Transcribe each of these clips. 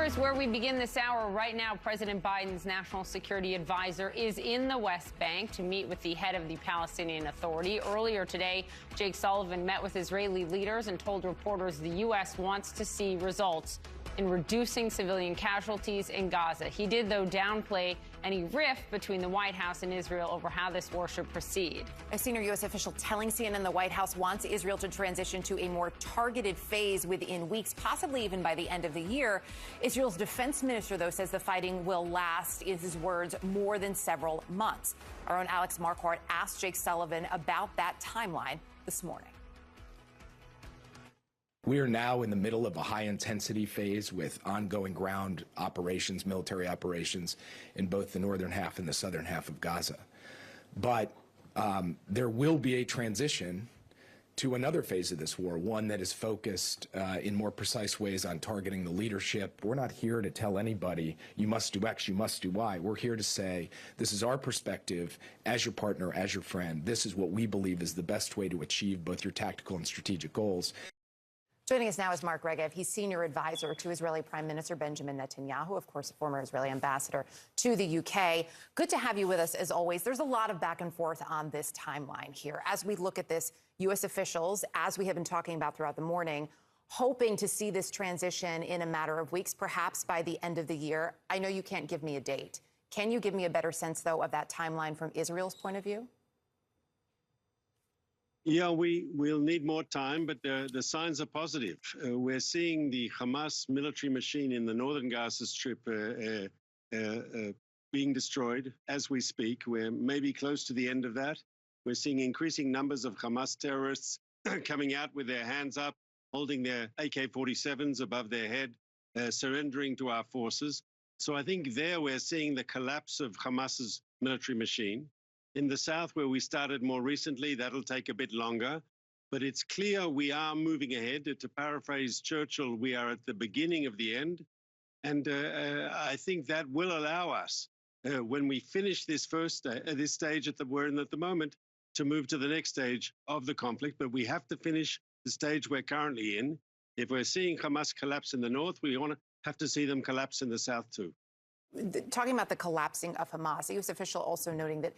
Here is where we begin this hour. Right now, President Biden's national security advisor is in the West Bank to meet with the head of the Palestinian Authority. Earlier today, Jake Sullivan met with Israeli leaders and told reporters the U.S. wants to see results in reducing civilian casualties in Gaza. He did, though, downplay any rift between the White House and Israel over how this war should proceed. A senior U.S. official telling CNN the White House wants Israel to transition to a more targeted phase within weeks, possibly even by the end of the year. Israel's defense minister, though, says the fighting will last, in his words, more than several months. Our own Alex Marquardt asked Jake Sullivan about that timeline this morning. We are now in the middle of a high-intensity phase with ongoing ground operations, military operations, in both the northern half and the southern half of Gaza. But there will be a transition to another phase of this war, one that is focused in more precise ways on targeting the leadership. We're not here to tell anybody, you must do X, you must do Y. We're here to say, this is our perspective as your partner, as your friend. This is what we believe is the best way to achieve both your tactical and strategic goals. Joining us now is Mark Regev. He's senior advisor to Israeli Prime Minister Benjamin Netanyahu, of course, a former Israeli ambassador to the UK. Good to have you with us, as always. There's a lot of back and forth on this timeline here. As we look at this, U.S. officials, as we have been talking about throughout the morning, hoping to see this transition in a matter of weeks, perhaps by the end of the year. I know you can't give me a date. Can you give me a better sense, though, of that timeline from Israel's point of view? Yeah, we'll need more time, but the signs are positive. We're seeing the Hamas military machine in the northern Gaza Strip being destroyed as we speak. We're maybe close to the end of that. We're seeing increasing numbers of Hamas terrorists coming out with their hands up, holding their AK-47s above their head, surrendering to our forces. So I think there we're seeing the collapse of Hamas's military machine. In the south, where we started more recently, that'll take a bit longer. But it's clear we are moving ahead. To paraphrase Churchill, we are at the beginning of the end. And I think that will allow us, when we finish this this stage we're in at the moment, to move to the next stage of the conflict. But we have to finish the stage we're currently in. If we're seeing Hamas collapse in the north, we have to see them collapse in the south, too. Talking about the collapsing of Hamas, a U.S. official also noting that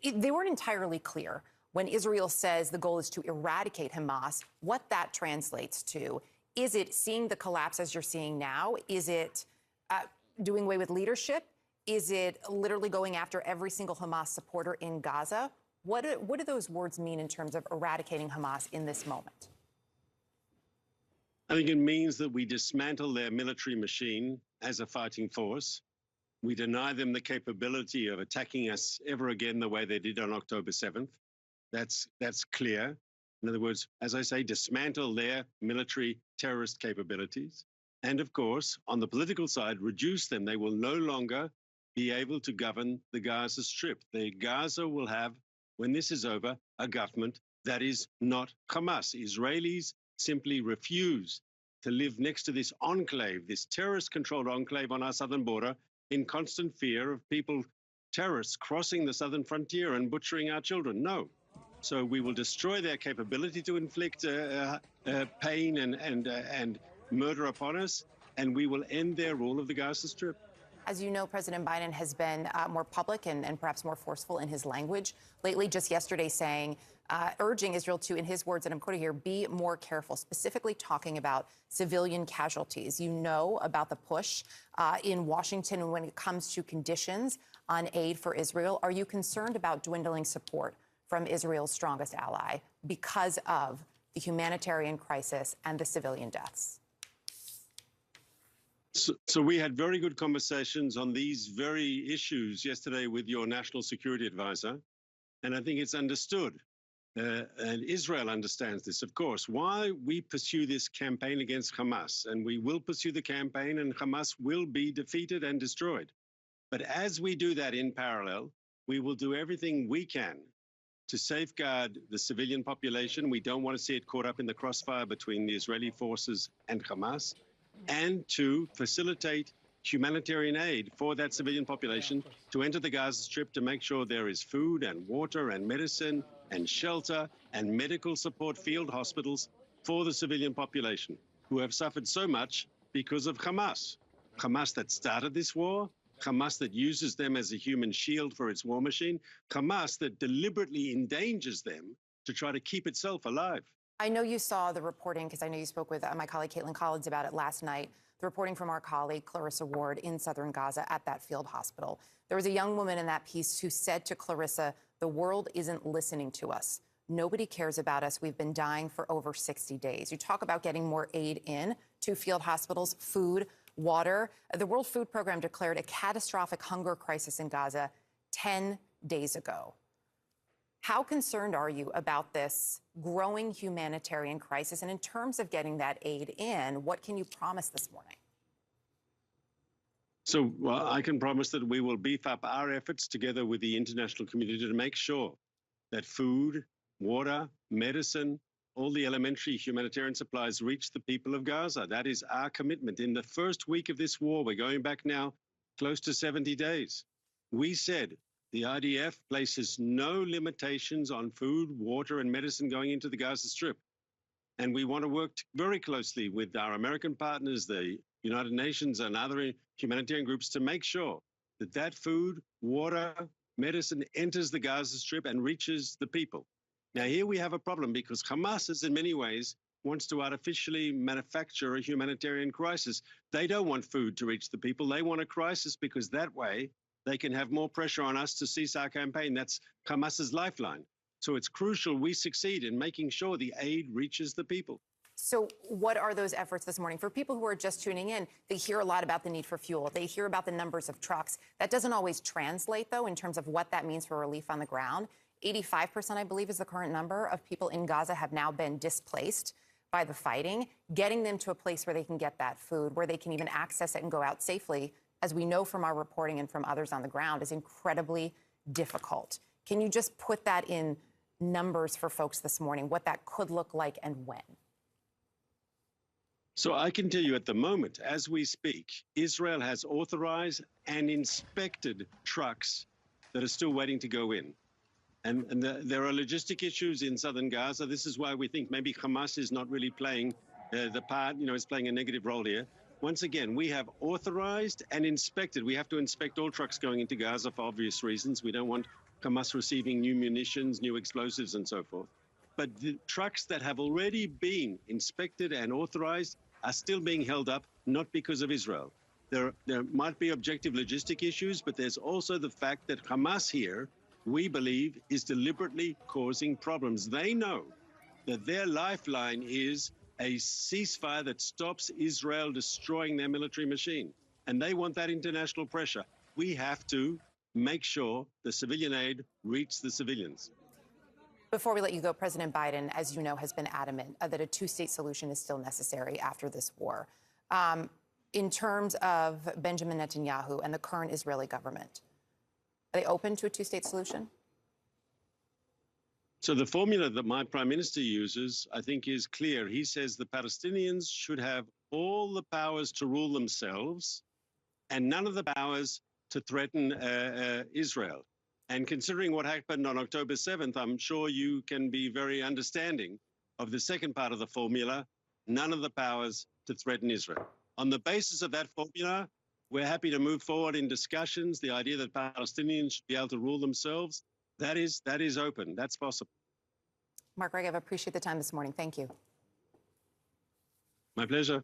they weren't entirely clear when Israel says the goal is to eradicate Hamas, what that translates to. Is it seeing the collapse as you're seeing now? Is it doing away with leadership? Is it literally going after every single Hamas supporter in Gaza? What do those words mean in terms of eradicating Hamas in this moment? I think it means that we dismantle their military machine as a fighting force. We deny them the capability of attacking us ever again the way they did on October 7th. That's clear. In other words, as I say, dismantle their military terrorist capabilities. And of course, on the political side, reduce them. They will no longer be able to govern the Gaza Strip. Gaza will have, when this is over, a government that is not Hamas. Israelis simply refuse to live next to this enclave, this terrorist-controlled enclave on our southern border, in constant fear of terrorists crossing the southern frontier and butchering our children. No. So we will destroy their capability to inflict pain and murder upon us, and we will end their rule of the Gaza Strip. As you know, President Biden has been more public and perhaps more forceful in his language lately, just yesterday saying, urging Israel to, in his words, and I'm quoting here, be more careful, specifically talking about civilian casualties. You know about the push in Washington when it comes to conditions on aid for Israel. Are you concerned about dwindling support from Israel's strongest ally because of the humanitarian crisis and the civilian deaths? So we had very good conversations on these very issues yesterday with your national security advisor, and I think it's understood. And Israel understands this, of course, why we pursue this campaign against Hamas. And we will pursue the campaign, and Hamas will be defeated and destroyed. But as we do that in parallel, we will do everything we can to safeguard the civilian population. We don't want to see it caught up in the crossfire between the Israeli forces and Hamas, and to facilitate humanitarian aid for that civilian population to enter the Gaza Strip, to make sure there is food and water and medicine and shelter and medical support field hospitals for the civilian population who have suffered so much because of Hamas. Hamas that started this war, Hamas that uses them as a human shield for its war machine, Hamas that deliberately endangers them to try to keep itself alive. I know you saw the reporting, because I know you spoke with my colleague Caitlin Collins about it last night, the reporting from our colleague Clarissa Ward in southern Gaza at that field hospital. There was a young woman in that piece who said to Clarissa, "The world isn't listening to us. Nobody cares about us. We've been dying for over 60 days. You talk about getting more aid in to field hospitals, food, water. The World Food Program declared a catastrophic hunger crisis in Gaza 10 days ago. How concerned are you about this growing humanitarian crisis? And in terms of getting that aid in, what can you promise this morning? So I can promise that we will beef up our efforts together with the international community to make sure that food, water, medicine, all the elementary humanitarian supplies reach the people of Gaza. That is our commitment. In the first week of this war, we're going back now close to 70 days. We said the IDF places no limitations on food, water, and medicine going into the Gaza Strip. And we want to work very closely with our American partners, the United Nations and other humanitarian groups to make sure that that food, water, medicine enters the Gaza Strip and reaches the people. Now, here we have a problem because Hamas is in many ways wants to artificially manufacture a humanitarian crisis. They don't want food to reach the people. They want a crisis because that way they can have more pressure on us to cease our campaign. That's Hamas's lifeline. So it's crucial we succeed in making sure the aid reaches the people. So what are those efforts this morning? For people who are just tuning in, they hear a lot about the need for fuel. They hear about the numbers of trucks. That doesn't always translate, though, in terms of what that means for relief on the ground. 85%, I believe, is the current number of people in Gaza have now been displaced by the fighting. Getting them to a place where they can get that food, where they can even access it and go out safely, as we know from our reporting and from others on the ground, is incredibly difficult. Can you just put that in numbers for folks this morning, what that could look like and when? So I can tell you at the moment, as we speak, Israel has authorized and inspected trucks that are still waiting to go in. And there are logistic issues in southern Gaza. This is why we think maybe Hamas is not really playing the part, is playing a negative role here. Once again, we have authorized and inspected. We have to inspect all trucks going into Gaza for obvious reasons. We don't want Hamas receiving new munitions, new explosives, and so forth. But the trucks that have already been inspected and authorized are still being held up, not because of Israel. There might be objective logistic issues, but there's also the fact that Hamas here, we believe, is deliberately causing problems. They know that their lifeline is a ceasefire that stops Israel destroying their military machine. And they want that international pressure. We have to make sure the civilian aid reaches the civilians. Before we let you go, President Biden, as you know, has been adamant that a two-state solution is still necessary after this war. In terms of Benjamin Netanyahu and the current Israeli government, are they open to a two-state solution? So the formula that my prime minister uses, I think, is clear. He says the Palestinians should have all the powers to rule themselves and none of the powers to threaten Israel. And considering what happened on October 7th, I'm sure you can be very understanding of the second part of the formula, none of the powers to threaten Israel. On the basis of that formula, we're happy to move forward in discussions. The idea that Palestinians should be able to rule themselves, that is open. That's possible. Mark Regev, I appreciate the time this morning. Thank you. My pleasure.